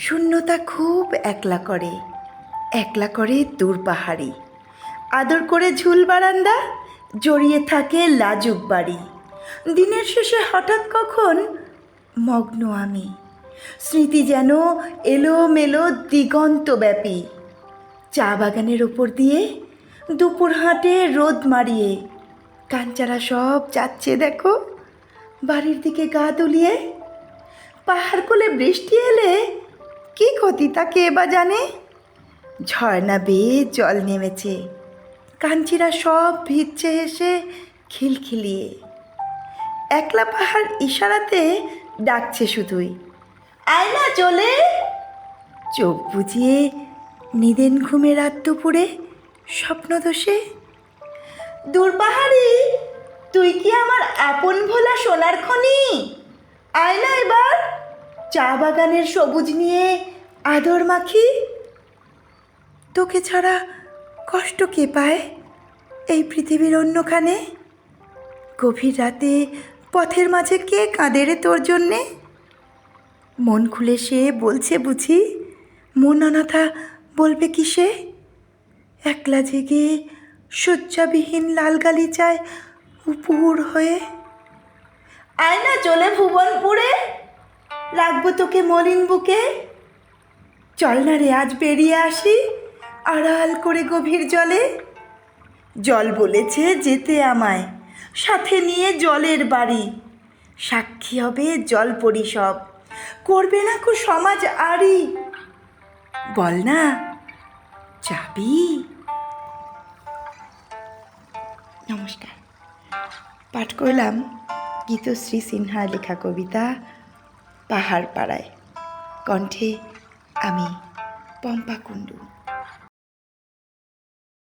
শূন্যতা খুব একলা করে দূর পাহাড়ি। আদর করে ঝুল বারান্দা, জড়িয়ে থাকে লাজুক বাড়ি। দিনের শেষে হঠাৎ কখন মগ্ন আমি, স্মৃতি যেন এলোমেলো দিগন্তব্যাপী। চা বাগানের ওপর দিয়ে দুপুর হাঁটে রোদ মারিয়ে, কাঞ্চারা সব যাচ্ছে দেখো বাড়ির দিকে গা দুলিয়ে। পাহাড় কোলে বৃষ্টি এলে কি ক্ষতি তা কে বা জানে। ঝর্ণা বেয়ে জল নেমেছে, কাঞ্চিরা সব ভিজছে হেসে খিলখিলিয়ে। একলা পাহাড় ইশারাতে ডাকছে শুধুই, আয় না চলে। চোখ বুজিয়ে নিদেন ঘুমে রাত দুপুরে স্বপ্নদোষে। দূর পাহাড়ি, তুই কি আমার আপন ভোলা সোনার খনি? আয় না এবার চা বাগানের সবুজ নিয়ে আদর মাখি। তোকে ছাড়া কষ্ট কে পায় এই পৃথিবীর অন্যখানে? গভীর রাতে পথের মাঝে কে কাঁদে রে তোর জন্যে? মন খুলে সে বলছে বুঝি, মন অনাথা বলবে কি সে? একলা জেগে শয্যাবিহীন লাল গালিচায় উপুর হয়ে। আয় না চলে ভুবনপুরে, রাখবো তোকে মলিন বুকে। চল না রে আজ বেরিয়ে আসি আড়াল করে গভীর জলে। জল বলেছে যেতে আমায় সাথে নিয়ে জলের বাড়ি। সাক্ষী হবে জল পরিসব, করবে না কো সমাজ আড়ি। বল না যাবি? নমস্কার। পাঠ করলাম গীতশ্রী সিনহার লেখা কবিতা পাহাড় পাড়ায়। কণ্ঠে আমি পম্পা কুণ্ডু।